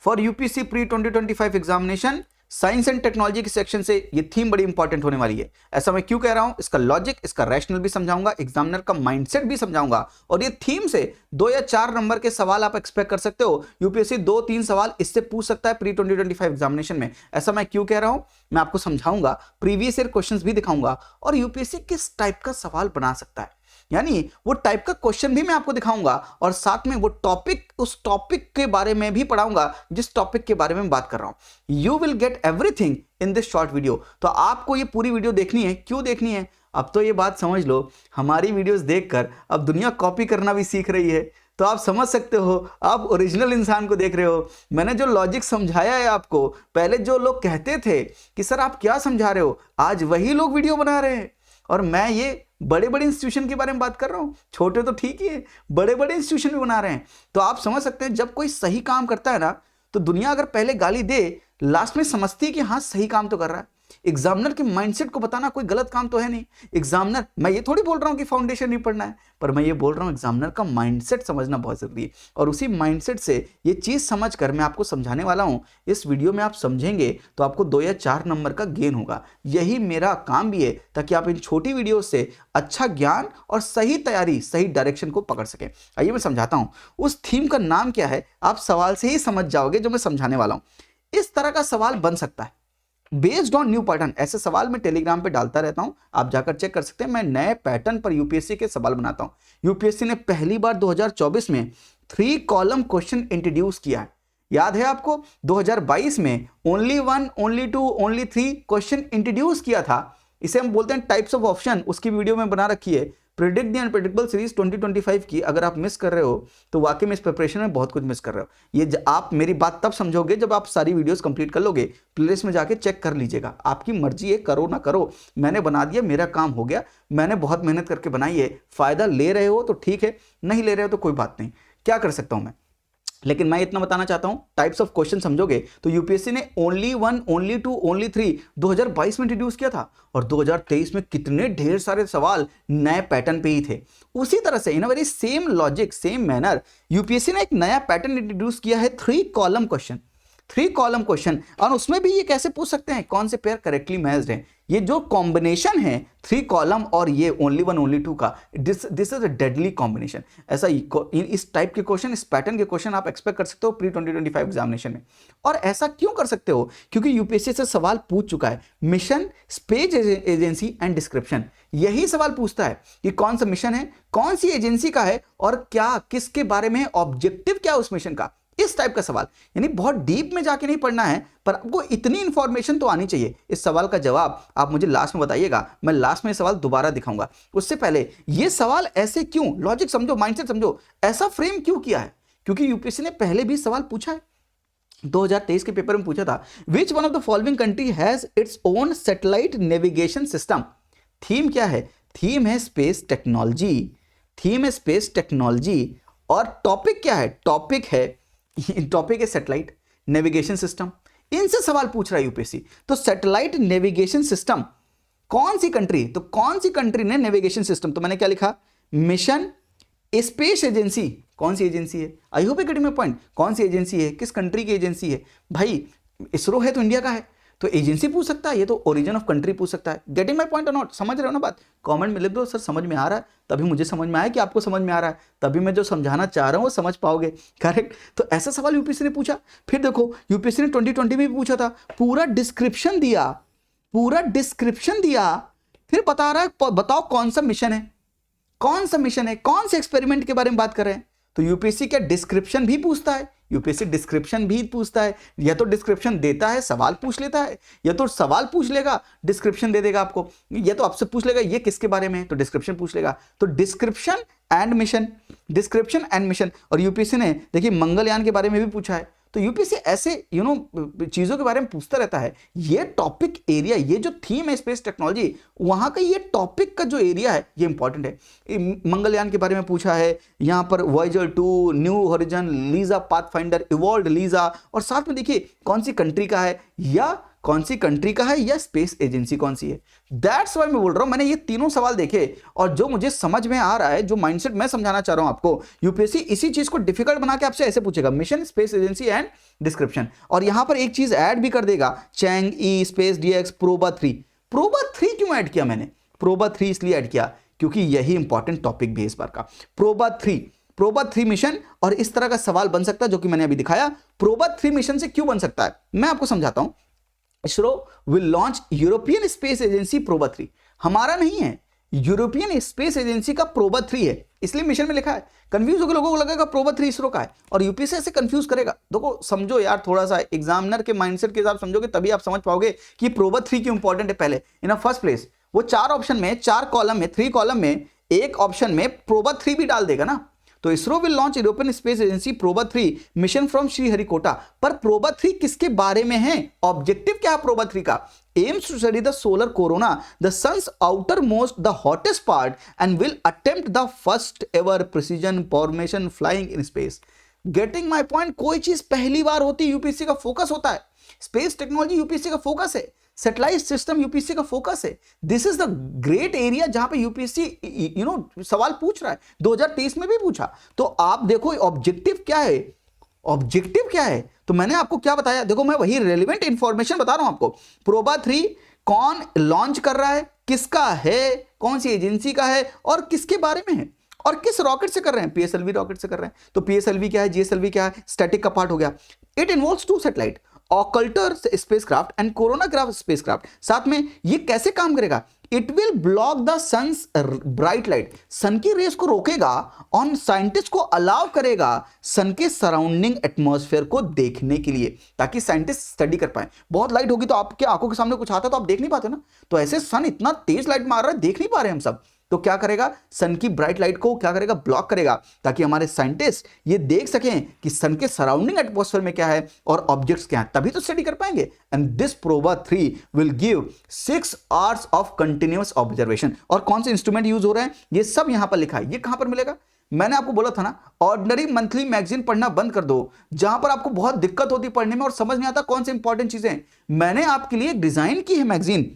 For UPSC pre 2025 examination science and technology के section से ये थीम बड़ी इंपॉर्टेंट होने वाली है। ऐसा मैं क्यों कह रहा हूं, इसका लॉजिक, इसका रैशनल भी समझाऊंगा, एग्जामिनर का माइंडसेट भी समझाऊंगा, और ये थीम से 2 या 4 नंबर के सवाल आप एक्सपेक्ट कर सकते हो। यूपीएससी 2-3 सवाल इससे पूछ सकता है प्री 2025 एग्जामिनेशन में। ऐसा मैं क्यों कह रहा हूं, मैं आपको समझाऊंगा, प्रीवियस ईयर क्वेश्चंस भी दिखाऊंगा, और यूपीएससी किस टाइप का सवाल बना सकता है, यानी वो टाइप का क्वेश्चन भी मैं आपको दिखाऊंगा, और साथ में वो टॉपिक, उस टॉपिक के बारे में भी पढ़ाऊंगा जिस टॉपिक के बारे में बात कर रहा हूं। You will get everything in this short video. तो आपको ये पूरी वीडियो देखनी है। क्यों देखनी है, अब तो ये बात समझ लो, हमारी वीडियोस देखकर अब दुनिया कॉपी करना भी सीख रही है। तो आप समझ सकते हो, आप ओरिजिनल इंसान को देख रहे हो। मैंने जो लॉजिक समझाया है आपको, पहले जो लोग कहते थे कि सर आप क्या समझा रहे हो, आज वही लोग वीडियो बना रहे हैं। और मैं ये बड़े बड़े इंस्टीट्यूशन के बारे में बात कर रहा हूं, छोटे तो ठीक ही है, बड़े बड़े इंस्टीट्यूशन भी बना रहे हैं। तो आप समझ सकते हैं, जब कोई सही काम करता है ना, तो दुनिया अगर पहले गाली दे, लास्ट में समझती है कि हाँ सही काम तो कर रहा है। एग्जामिनर के माइंडसेट को बताना कोई गलत काम तो है नहीं। एग्जामिनर, मैं ये थोड़ी बोल रहा हूं कि फाउंडेशन नहीं पढ़ना है, पर मैं ये बोल रहा हूं एग्जामिनर का माइंडसेट समझना बहुत जरूरी है। और उसी माइंडसेट से ये चीज समझकर मैं आपको समझाने वाला हूं। इस वीडियो में आप समझेंगे तो आपको 2 या 4 नंबर का गेन होगा। यही मेरा काम भी है, ताकि आप इन छोटी वीडियो से अच्छा ज्ञान और सही तैयारी, सही डायरेक्शन को पकड़ सकें। आइए मैं समझाता हूं। उस थीम का नाम क्या है, आप सवाल से ही समझ जाओगे जो मैं समझाने वाला हूं। इस तरह का सवाल बन सकता है बेस्ड ऑन न्यू पैटर्न। ऐसे सवाल मैं टेलीग्राम पे डालता रहता हूं, आप जाकर चेक कर सकते हैं। मैं नए पैटर्न पर यूपीएससी के सवाल बनाता हूं। यूपीएससी ने पहली बार 2024 में 3 कॉलम क्वेश्चन इंट्रोड्यूस किया है। याद है आपको, 2022 में only 1, only 2, only 3 question introduce किया था। इसे हम बोलते हैं टाइप्स ऑफ ऑप्शन। उसकी वीडियो में बना रखी है, प्रिडिक्ट द अनप्रेडिक्टेबल सीरीज 2025 की। अगर आप मिस कर रहे हो तो वाकई में इस प्रिपरेशन में बहुत कुछ मिस कर रहे हो। ये आप मेरी बात तब समझोगे जब आप सारी वीडियोस कंप्लीट कर लोगे। प्लेलिस्ट में जाके चेक कर लीजिएगा, आपकी मर्जी है, करो ना करो, मैंने बना दिया, मेरा काम हो गया। मैंने बहुत मेहनत करके बनाई है। फायदा ले रहे हो तो ठीक है, नहीं ले रहे हो तो कोई बात नहीं, क्या कर सकता हूं मैं। लेकिन मैं इतना बताना चाहता हूं, टाइप्स ऑफ क्वेश्चन समझोगे तो यूपीएससी ने ओनली 1, ओनली 2, ओनली 3 2022 में इंट्रोड्यूस किया था, और 2023 में कितने ढेर सारे सवाल नए पैटर्न पे ही थे। उसी तरह से in a very same logic, same manner, UPSC ने एक नया पैटर्न इंट्रोड्यूस किया है, 3 कॉलम क्वेश्चन। 3 कॉलम क्वेश्चन, और उसमें भी ये कैसे पूछ सकते हैं, कौन से पेयर करेक्टली मैच्ड हैं। ये जो कॉम्बिनेशन है 3 कॉलम और ये ओनली 1, ओनली 2 का, this is a deadly combination. ऐसा इस टाइप के क्वेश्चन, इस पैटर्न के क्वेश्चन आप एक्सपेक्ट कर सकते हो प्री 2025 एग्जामिनेशन में। और ऐसा क्यों कर सकते हो, क्योंकि यूपीएससी से सवाल पूछ चुका है। Mission, space agency and description, यही सवाल पूछता है कि कौन सा मिशन है, कौन सी एजेंसी का है, और क्या, किसके बारे में, ऑब्जेक्टिव क्या उस मिशन का। इस टाइप का सवाल, यानी बहुत डीप में जाके नहीं पढ़ना है, पर आपको इतनी इंफॉर्मेशन तो आनी चाहिए। इस सवाल का जवाब आप मुझे लास्ट में बताइएगा, मैं लास्ट में सवाल दोबारा दिखाऊंगा। उससे पहले ये सवाल ऐसे क्यों, लॉजिक समझो, माइंडसेट समझो, ऐसा फ्रेम क्यों किया है, क्योंकि यूपीएससी ने पहले भी सवाल पूछा है। 2023 के पेपर में पूछा था, which one of the following country has its own satellite navigation system. Theme क्या है, थीम है स्पेस टेक्नोलॉजी, थीम है स्पेस टेक्नोलॉजी। और टॉपिक क्या है, टॉपिक है सैटेलाइट नेविगेशन सिस्टम। इनसे सवाल पूछ रहा है यूपीएससी। तो सैटेलाइट नेविगेशन सिस्टम, कौन सी कंट्री, तो कौन सी कंट्री ने नेविगेशन सिस्टम, तो मैंने क्या लिखा, मिशन, स्पेस एजेंसी, कौन सी एजेंसी है। I hope getting my point, कौन सी एजेंसी है, किस कंट्री की एजेंसी है। भाई इसरो है तो इंडिया का है, तो एजेंसी पूछ सकता है, ये तो ओरिजिन ऑफ कंट्री पूछ सकता है। गेटिंग माय पॉइंट और नॉट, समझ रहे हो ना बात। कमेंट में लिख दो, सर समझ में आ रहा है, तभी मुझे समझ में आया कि आपको समझ में आ रहा है, तभी मैं जो समझाना चाह रहा हूं वो समझ पाओगे। करेक्ट। तो ऐसा सवाल यूपीएससी ने पूछा। फिर देखो यूपीएससी ने 2020 में भी पूछा था, पूरा डिस्क्रिप्शन दिया, पूरा डिस्क्रिप्शन दिया, फिर बता रहा है बताओ कौन सा मिशन है, कौन सा मिशन है, कौन से एक्सपेरिमेंट के बारे में बात कर रहे हैं। तो यूपीएससी क्या डिस्क्रिप्शन भी पूछता है, यूपीएससी डिस्क्रिप्शन भी पूछता है। या तो डिस्क्रिप्शन देता है, सवाल पूछ लेता है, या तो सवाल पूछ लेगा, डिस्क्रिप्शन दे देगा आपको, या तो आपसे पूछ लेगा ये किसके बारे में है, तो डिस्क्रिप्शन पूछ लेगा। तो description and mission, description and mission. और यूपीएससी ने देखिए मंगलयान के बारे में भी पूछा है। तो यूपीएससी ऐसे चीजों के बारे में पूछता रहता है। ये टॉपिक एरिया, ये जो थीम है स्पेस टेक्नोलॉजी, वहां का ये टॉपिक का जो एरिया है ये इंपॉर्टेंट है। मंगलयान के बारे में पूछा है, यहां पर Voyager 2, new horizon, Lisa pathfinder, evolved Lisa, और साथ में देखिए कौन सी कंट्री का है या कौन सी कंट्री का है या स्पेस एजेंसी कौन सी है। दैट्स व्हाई मैं बोल रहा हूं, मैंने ये तीनों सवाल देखे और जो मुझे समझ में आ रहा है, जो माइंडसेट मैं समझाना चाह रहा हूं आपको, यूपीएससी इसी चीज को डिफिकल्ट बना के आपसे ऐसे पूछेगा, mission, space agency and description. और यहां पर एक चीज ऐड भी कर देगा, चैंग ई, स्पेस डीएक्स, प्रोबा 3। प्रोबा 3 क्यों ऐड किया मैंने? प्रोबा 3 इसलिए ऐड किया क्योंकि यही इंपॉर्टेंट टॉपिक भी है इस बार का, प्रोबा 3 मिशन। और इस तरह का सवाल बन सकता है जो कि मैंने अभी दिखाया। प्रोबा 3 मिशन से क्यों बन सकता है मैं आपको समझाता हूं। ISRO will launch European space agency PROBA 3, हमारा नहीं है, यूरोपियन स्पेस एजेंसी का प्रोबा 3 है, इसलिए मिशन में लिखा है। कंफ्यूज होकर लोगों को लगेगा प्रोबा 3 इसरो का है और यूपीएससी ऐसे कंफ्यूज करेगा। देखो समझो यार, थोड़ा सा एग्जामिनर के माइंडसेट के हिसाब समझोगे तभी आप समझ पाओगे कि प्रोबा 3 क्यों इंपॉर्टेंट है। पहले इन फर्स्ट प्लेस वो 4 ऑप्शन में, 4 कॉलम में, 3 कॉलम में एक ऑप्शन में प्रोबा 3 भी डाल देगा ना। तो ISRO will launch European space agency PROBA 3 mission from Sriharikota. पर प्रोबा 3 किसके बारे में है? ऑब्जेक्टिव क्या है प्रोबा 3 का? aims to study the solar corona, the sun's outermost, the hottest part, and will attempt the first ever precision formation flying in space. Getting my point? कोई चीज पहली बार होती है, यूपीएससी का फोकस होता है। स्पेस टेक्नोलॉजी यूपीएससी का focus है, सैटेलाइट सिस्टम यूपीएससी का फोकस है। This is the great area जहां पे यूपीएससी सवाल पूछ रहा है। 2023 में भी पूछा। तो आप देखो ऑब्जेक्टिव क्या है, ऑब्जेक्टिव क्या है। तो मैंने आपको क्या बताया, देखो मैं वही रेलेवेंट इंफॉर्मेशन बता रहा हूं आपको। प्रोबा 3 कौन लॉन्च कर रहा है, किसका है, कौन सी एजेंसी का है और किसके बारे में है और किस रॉकेट से कर रहे हैं? पीएसएलवी रॉकेट से कर रहे हैं। तो पीएसएलवी क्या है, जीएसएलवी क्या है? स्टैटिक का पार्ट हो गया। It involves 2 satellite, occulter spacecraft and coronagraph spacecraft. साथ में ये कैसे काम करेगा? It will block the sun's bright light, sun की रेस को रोकेगा और साइंटिस्ट को अलाउ करेगा सन के सराउंडिंग एटमॉस्फेयर को देखने के लिए, ताकि साइंटिस्ट स्टडी कर पाए। बहुत लाइट होगी तो आपके आंखों के सामने कुछ आता है तो आप देख नहीं पाते ना। तो ऐसे सन इतना तेज लाइट मार रहा है, देख नहीं पा रहे हम सब। तो क्या करेगा? सन की ब्राइट लाइट को क्या करेगा? ब्लॉक करेगा, ताकि हमारे साइंटिस्ट ये देख सकें कि सन के सराउंडिंग एटमॉस्फेयर में क्या है और ऑब्जेक्ट्स क्या हैं, तभी तो स्टडी कर पाएंगे। And this PROBA 3 will give 6 hours of continuous observation. और कौन से इंस्ट्रूमेंट यूज हो रहे हैं ये सब यहां पर लिखा है। ये कहां पर मिलेगा? मैंने आपको बोला था ना, ऑर्डिनरी मंथली मैगजीन पढ़ना बंद कर दो, जहां पर आपको बहुत दिक्कत होती पढ़ने में और समझ नहीं आता कौन सी इंपॉर्टेंट चीजें। मैंने आपके लिए डिजाइन की है मैगजीन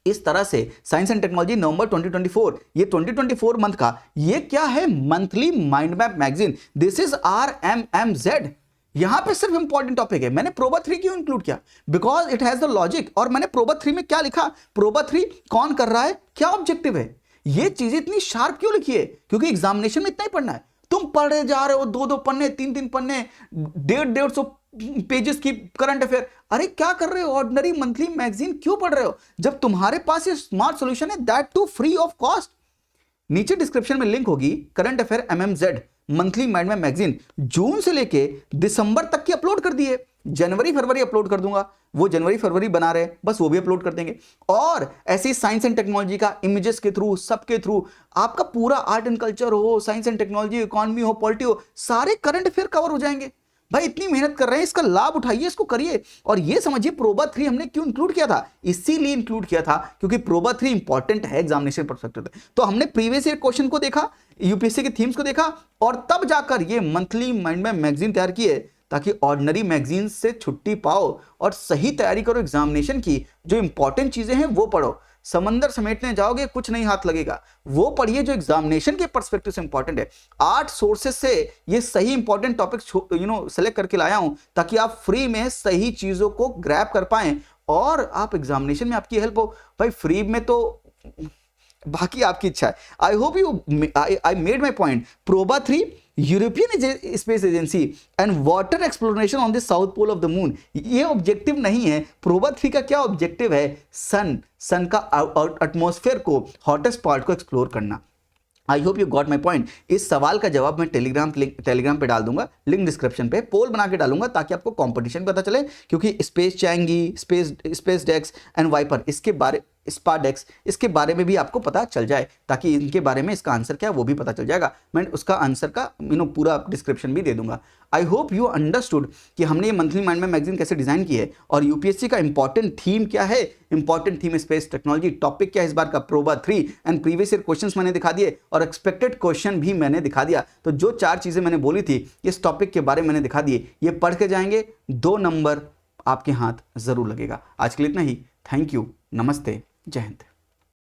इस तरह से, साइंस एंड टेक्नोलॉजी नवंबर 2024, ये 2024 मंथ का ये क्या है? Monthly mind map magazine. This is RMMZ। यहां पे सिर्फ इंपॉर्टेंट टॉपिक है। मैंने प्रोबा 3 क्यों इंक्लूड किया? Because it has the logic. और मैंने प्रोबा 3 में क्या लिखा? प्रोबा 3 कौन कर रहा है, क्या ऑब्जेक्टिव है। ये चीजें इतनी शार्प क्यों लिखी है? क्योंकि एग्जामिनेशन में इतना ही पढ़ना है। तुम पढ़े जा रहे हो 2-2 पन्ने, 3-3 पन्ने, 150 पेजेस की करंट अफेयर। अरे क्या कर रहे हो? ऑर्डिनरी मंथली मैगजीन क्यों पढ़ रहे हो जब तुम्हारे पास ये स्मार्ट सॉल्यूशन है, that too free of cost. नीचे डिस्क्रिप्शन में लिंक होगी, current affair MMZ monthly mind map magazine जून से लेके दिसंबर तक की अपलोड कर दी है। जनवरी फरवरी अपलोड कर दूंगा, वो जनवरी फरवरी बना रहे बस वो भी अपलोड कर देंगे। और ऐसी साइंस एंड टेक्नोलॉजी का इमेजेस के थ्रू, सबके थ्रू आपका पूरा आर्ट एंड कल्चर हो, साइंस एंड टेक्नोलॉजी, इकोनॉमी हो, पॉलिटी हो, सारे करंट अफेयर कवर हो जाएंगे। भाई इतनी मेहनत कर रहे हैं, इसका लाभ उठाइए, इसको करिए। और ये समझिए प्रोबा 3 हमने क्यों इंक्लूड किया था? इसीलिए इंक्लूड किया था क्योंकि प्रोबा 3 इंपॉर्टेंट है एग्जामिनेशन पर्सपेक्टिव से। तो हमने प्रीवियस ईयर क्वेश्चन को देखा, यूपीएससी के थीम्स को देखा और तब जाकर ये मंथली माइंड मैप मैगजीन तैयार की है, ताकि ऑर्डिनरी मैगजीन से छुट्टी पाओ और सही तैयारी करो एग्जामिनेशन की। जो इंपॉर्टेंट चीजें हैं वो पढ़ो। समंदर समेटने जाओगे कुछ नहीं हाथ लगेगा, वो पढ़िए जो एग्जामिनेशन के पर्सपेक्टिव से इंपॉर्टेंट है। 8 सोर्सेस से ये सही इंपॉर्टेंट टॉपिक सेलेक्ट करके लाया हूं, ताकि आप फ्री में सही चीजों को ग्रैब कर पाएं और आप एग्जामिनेशन में आपकी हेल्प हो। भाई फ्री में तो बाकी आपकी इच्छा है। I hope I made my point. Proba 3 European space agency and water exploration on the south pole of the moon, ये ऑब्जेक्टिव नहीं है। प्रोबा 3 का क्या ऑब्जेक्टिव है? सन का एटमॉस्फेयर को, हॉटेस्ट पार्ट को एक्सप्लोर करना। I hope you got my point. इस सवाल का जवाब मैं टेलीग्राम पे डाल दूंगा, लिंक डिस्क्रिप्शन पे पोल बना के डालूंगा, ताकि आपको कंपटीशन पता चले। क्योंकि स्पेस चैंगी, स्पेस डेक्स एंड वाइपर, इसके बारे स्पाडेक्स, इसके बारे में भी आपको पता चल जाए, ताकि इनके बारे में इसका आंसर क्या है वो भी पता चल जाएगा। मैं उसका आंसर का पूरा डिस्क्रिप्शन भी दे दूंगा। आई होप यू अंडरस्टूड कि हमने ये मंथली माइंड मैप मैगजीन कैसे डिजाइन की है और यूपीएससी का इंपॉर्टेंट थीम क्या है। Important theme space technology, topic क्या है इस बार का? PROBA 3 and previous year questions मैंने दिखा दिए और एक्सपेक्टेड क्वेश्चन भी मैंने दिखा दिया। तो जो 4 चीजें मैंने बोली थी इस टॉपिक के बारे में मैंने दिखा दिए। ये पढ़ के जाएंगे 2 नंबर आपके हाथ जरूर लगेगा। आज के लिए इतना ही। थैंक यू, नमस्ते, जय हिंद।